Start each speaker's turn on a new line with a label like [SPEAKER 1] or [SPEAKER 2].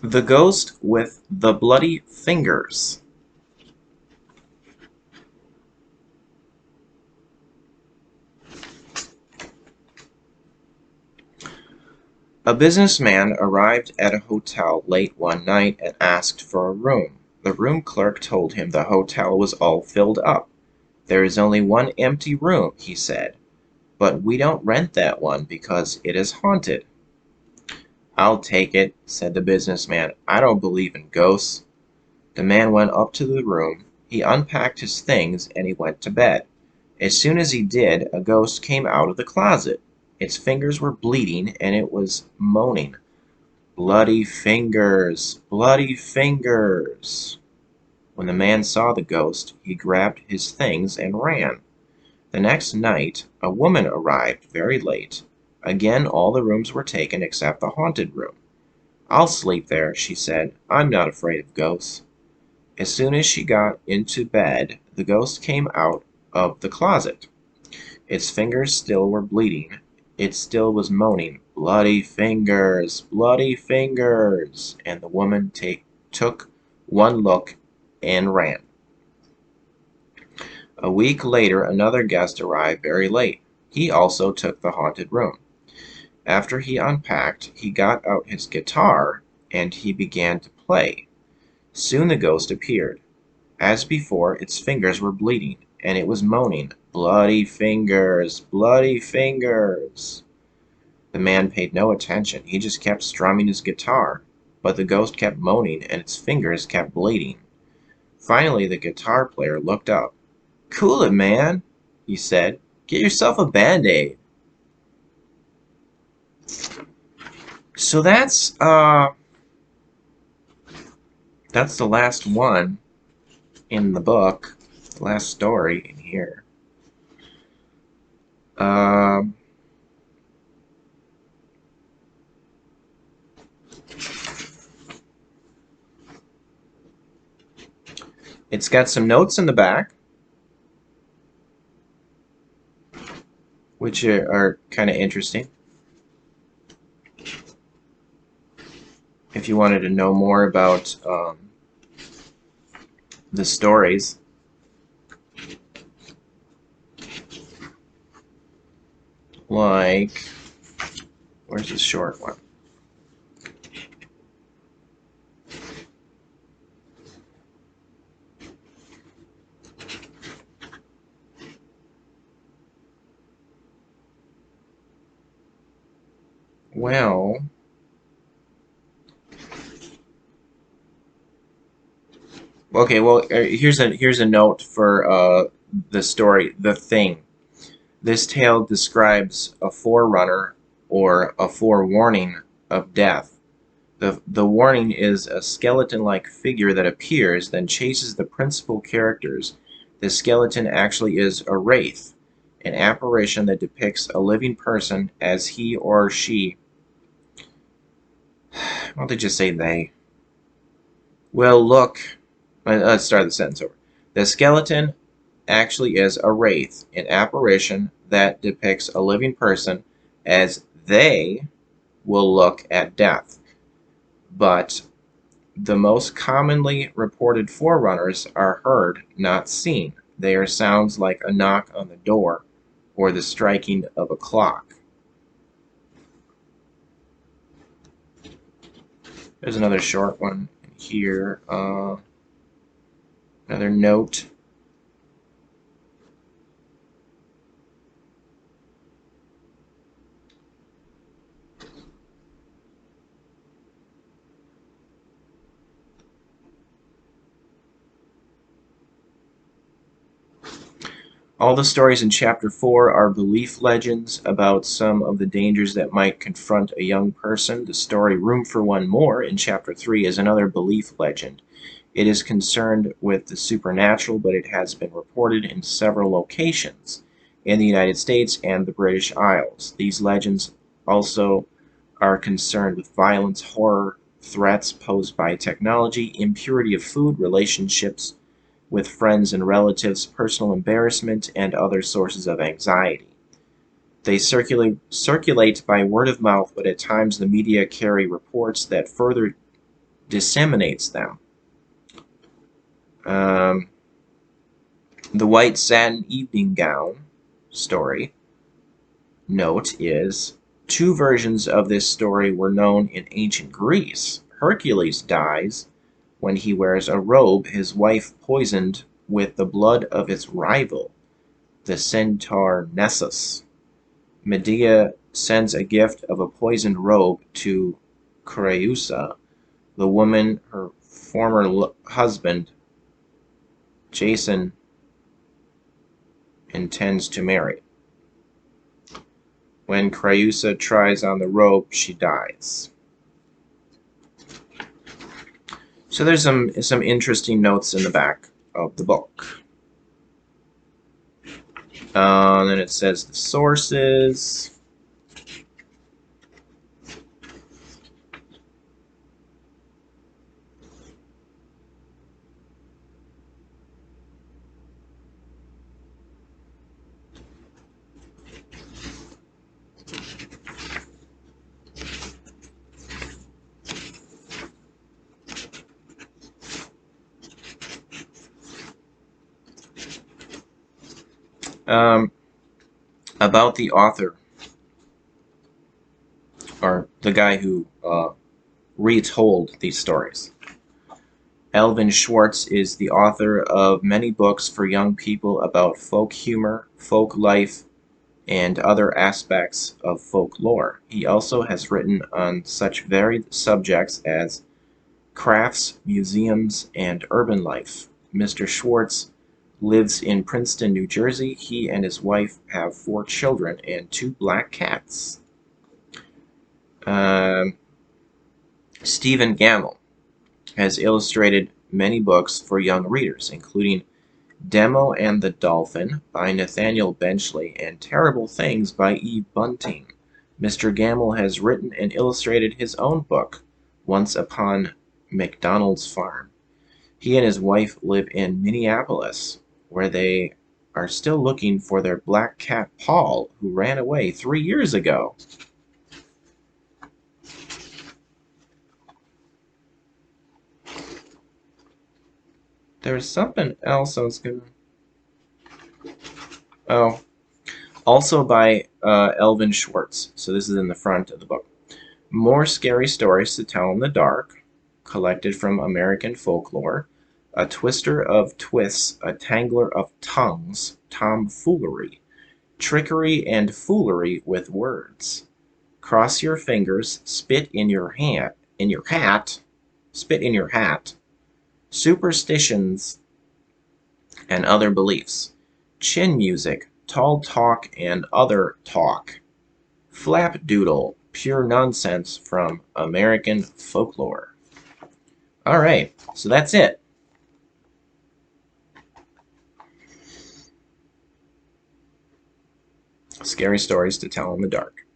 [SPEAKER 1] The Ghost with the Bloody Fingers. A businessman arrived at a hotel late one night and asked for a room. The room clerk told him the hotel was all filled up. "There is only one empty room," he said, "but we don't rent that one because it is haunted." "I'll take it," said the businessman. "I don't believe in ghosts." The man went up to the room. He unpacked his things and he went to bed. As soon as he did, a ghost came out of the closet. Its fingers were bleeding and it was moaning, "Bloody fingers! Bloody fingers!" When the man saw the ghost, he grabbed his things and ran. The next night, a woman arrived very late. Again all the rooms were taken except the haunted room. "I'll sleep there," she said. "I'm not afraid of ghosts." As soon as she got into bed, the ghost came out of the closet. Its fingers still were bleeding. It still was moaning, "Bloody fingers! Bloody fingers!" And the woman took one look and ran. A week later another guest arrived very late. He also took the haunted room. After he unpacked, he got out his guitar and he began to play. Soon the ghost appeared. As before, its fingers were bleeding, and it was moaning, "Bloody fingers! Bloody fingers!" The man paid no attention. He just kept strumming his guitar. But the ghost kept moaning, and its fingers kept bleeding. Finally, the guitar player looked up. "Cool it, man," he said. "Get yourself a Band-Aid." So that's the last one in the book, the last story in here. It's got some notes in the back, which are kind of interesting. If you wanted to know more about the stories. Like, where's the short one? Well, okay. Well, here's a note for the story, The Thing. This tale describes a forerunner or a forewarning of death. The warning is a skeleton-like figure that appears, then chases the principal characters. The skeleton actually is a wraith, an apparition that depicts a living person as he or she. Why don't they just say they? Well, look. Let's start the sentence over. The skeleton actually is a wraith, an apparition that depicts a living person as they will look at death. But the most commonly reported forerunners are heard, not seen. They are sounds like a knock on the door or the striking of a clock. There's another short one here. Another note. All the stories in Chapter 4 are belief legends about some of the dangers that might confront a young person. The story Room for One More in Chapter 3 is another belief legend. It is concerned with the supernatural, but it has been reported in several locations in the United States and the British Isles. These legends also are concerned with violence, horror, threats posed by technology, impurity of food, relationships with friends and relatives, personal embarrassment, and other sources of anxiety. They circulate by word of mouth, but at times the media carry reports that further disseminates them. The white satin evening gown story note is, two versions of this story were known in ancient Greece. Hercules dies when he wears a robe his wife poisoned with the blood of its rival, the centaur Nessus. Medea sends a gift of a poisoned robe to Creusa, the woman her former husband, Jason, intends to marry. When Creusa tries on the robe, she dies. So there's some interesting notes in the back of the book. Then it says the sources. About the author, or the guy who retold these stories. Alvin Schwartz is the author of many books for young people about folk humor, folk life, and other aspects of folklore. He also has written on such varied subjects as crafts, museums, and urban life. Mr. Schwartz lives in Princeton, New Jersey. He and his wife have 4 children and 2 black cats. Stephen Gammell has illustrated many books for young readers, including Demo and the Dolphin by Nathaniel Benchley and Terrible Things by Eve Bunting. Mr. Gammell has written and illustrated his own book, Once Upon McDonald's Farm. He and his wife live in Minneapolis, where they are still looking for their black cat Paul, who ran away 3 years ago. There's something else I was gonna... Oh. Also by Alvin Schwartz. So this is in the front of the book. More Scary Stories to Tell in the Dark, collected from American Folklore. A Twister of Twists, a Tangler of Tongues, Tomfoolery. Trickery and Foolery with Words. Cross Your Fingers, Spit in Your Hat, Spit in Your Hat. Superstitions and Other Beliefs. Chin Music, Tall Talk and Other Talk. Flapdoodle, Pure Nonsense from American Folklore. Alright, so that's it. Scary Stories to Tell in the Dark.